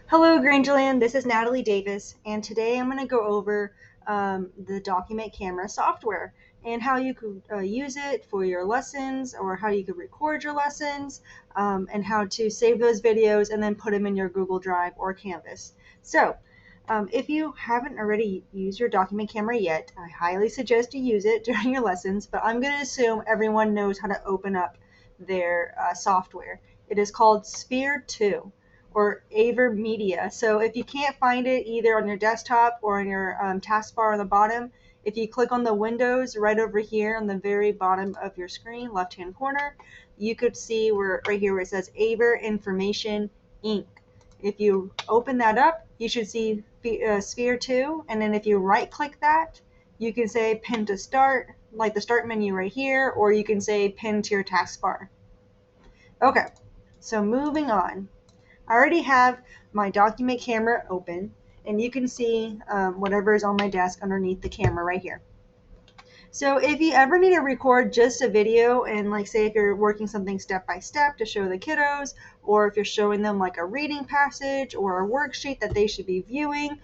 Hello, Grangeland. This is Natalie Davis, and today I'm going to go over the Document Camera software and how you could use it for your lessons or how you could record your lessons and how to save those videos and then put them in your Google Drive or Canvas. So, if you haven't already used your Document Camera yet, I highly suggest you use it during your lessons, but I'm going to assume everyone knows how to open up their software. It is called Sphere 2 or AverMedia. So if you can't find it either on your desktop or on your taskbar on the bottom, if you click on the windows right over here on the very bottom of your screen, left-hand corner, you could see where right here where it says Aver Information Inc. If you open that up, you should see Sphere 2, and then if you right-click that, you can say Pin to Start, like the Start menu right here, or you can say Pin to your taskbar. Okay, so moving on. I already have my document camera open, and you can see whatever is on my desk underneath the camera right here. So if you ever need to record just a video, and like say if you're working something step by step to show the kiddos, or if you're showing them like a reading passage or a worksheet that they should be viewing,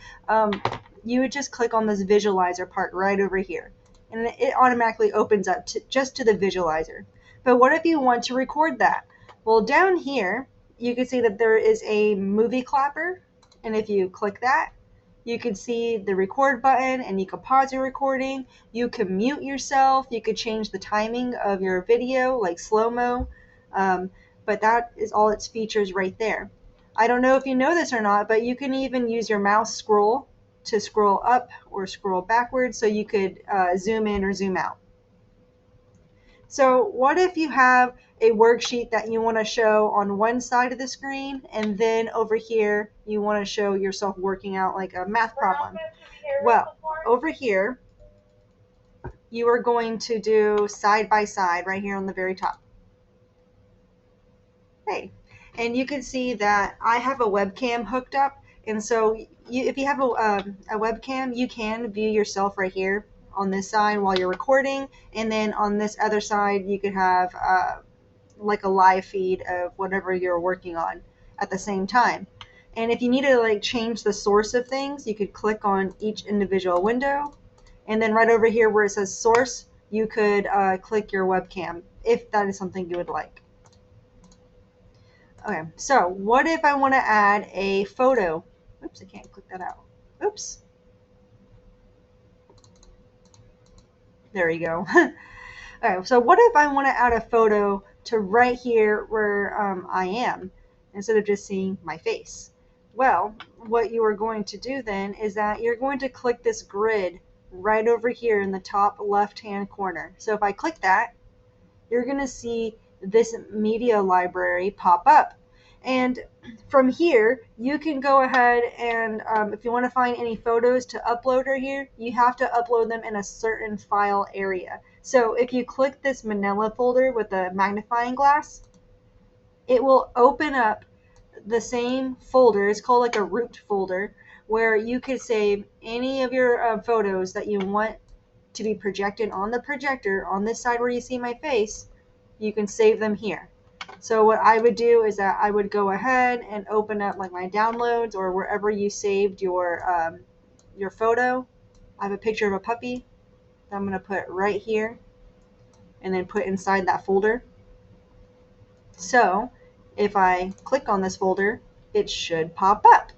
you would just click on this visualizer part right over here, and it automatically opens up just to the visualizer. But what if you want to record that? Well, down here you can see that there is a movie clapper, and if you click that, you can see the record button, and you can pause your recording. You can mute yourself. You could change the timing of your video, like slow-mo. But that is all its features right there. I don't know if you know this or not, but you can even use your mouse scroll to scroll up or scroll backwards, so you could zoom in or zoom out. So what if you have a worksheet that you want to show on one side of the screen, and then over here you want to show yourself working out like a math problem? Well, over here you are going to do side by side right here on the very top. Hey, and you can see that I have a webcam hooked up, and so if you have a webcam, you can view yourself right here on this side while you're recording, and then on this other side you could have like a live feed of whatever you're working on at the same time. And if you need to like change the source of things, you could click on each individual window, and then right over here where it says source, you could click your webcam if that is something you would like. Okay, so what if I want to add a photo? Oops, I can't click that out. Oops. There you go. Okay, so what if I want to add a photo to right here where I am, instead of just seeing my face? Well, what you are going to do then is that you're going to click this grid right over here in the top left-hand corner. So if I click that, you're going to see this media library pop up. And from here, you can go ahead and if you want to find any photos to upload right here, you have to upload them in a certain file area. So if you click this Manila folder with the magnifying glass, it will open up the same folder. It's called like a root folder, where you could save any of your photos that you want to be projected on the projector on this side where you see my face. You can save them here. So what I would do is that I would go ahead and open up like my downloads or wherever you saved your photo. I have a picture of a puppy that I'm going to put right here and then put inside that folder. So if I click on this folder, it should pop up.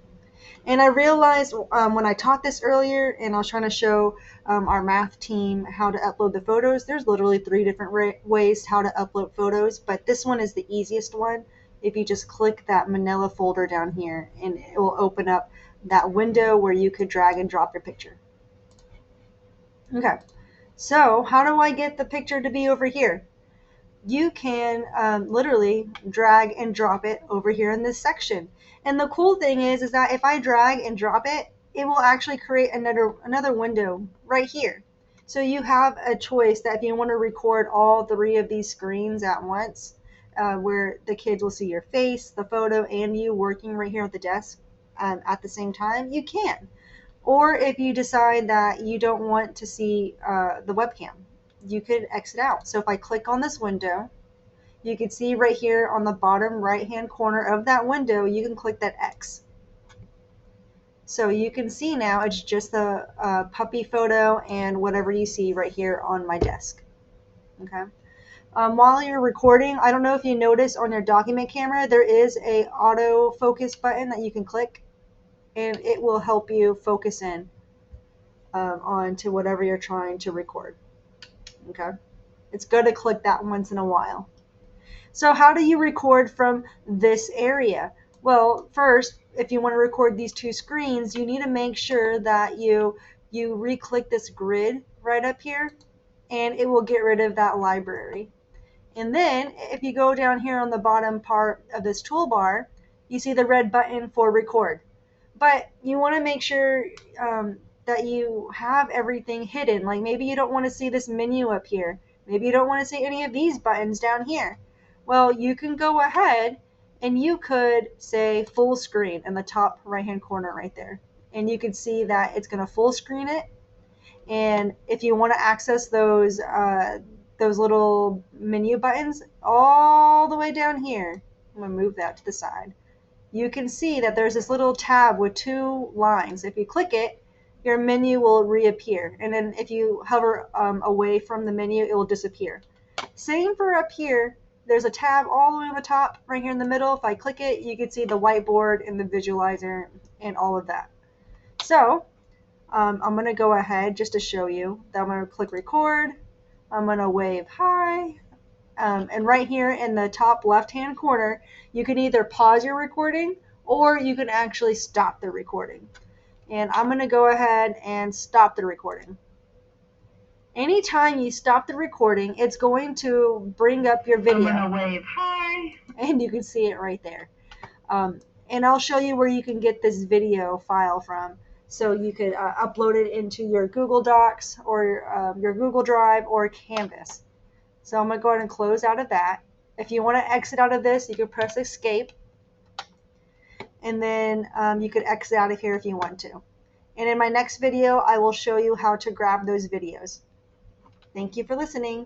And I realized when I taught this earlier and I was trying to show our math team how to upload the photos, there's literally 3 different ways how to upload photos, but this one is the easiest one. If you just click that Manila folder down here, and it will open up that window where you could drag and drop your picture. Okay, so how do I get the picture to be over here? You can literally drag and drop it over here in this section. And the cool thing is that if I drag and drop it, it will actually create another window right here. So you have a choice that if you want to record all 3 of these screens at once, where the kids will see your face, the photo, and you working right here at the desk at the same time, you can. Or if you decide that you don't want to see the webcam, you could exit out. So if I click on this window, you can see right here on the bottom right hand corner of that window, you can click that X. So you can see now it's just the puppy photo and whatever you see right here on my desk. Okay. While you're recording, I don't know if you notice on your document camera, there is a auto focus button that you can click, and it will help you focus in onto whatever you're trying to record. Okay. It's good to click that once in a while. So how do you record from this area? Well, first, if you want to record these two screens, you need to make sure that you re-click this grid right up here, and it will get rid of that library. And then if you go down here on the bottom part of this toolbar, you see the red button for record. But you want to make sure that you have everything hidden. Like maybe you don't want to see this menu up here. Maybe you don't want to see any of these buttons down here. Well, you can go ahead and you could say full screen in the top right hand corner right there. And you can see that it's going to full screen it. And if you want to access those little menu buttons all the way down here, I'm going to move that to the side. You can see that there's this little tab with two lines. If you click it, your menu will reappear. And then if you hover away from the menu, it will disappear. Same for up here. There's a tab all the way on the top right here in the middle. If I click it, you can see the whiteboard and the visualizer and all of that. So I'm going to go ahead just to show you that I'm going to click record. I'm going to wave hi. And right here in the top left-hand corner, you can either pause your recording or you can actually stop the recording. And I'm going to go ahead and stop the recording. Anytime you stop the recording, it's going to bring up your video. I'm going to wave hi. And you can see it right there. And I'll show you where you can get this video file from. So you could upload it into your Google Docs or your Google Drive or Canvas. So I'm going to go ahead and close out of that. If you want to exit out of this, you can press escape. And then you could exit out of here if you want to. And in my next video, I will show you how to grab those videos. Thank you for listening.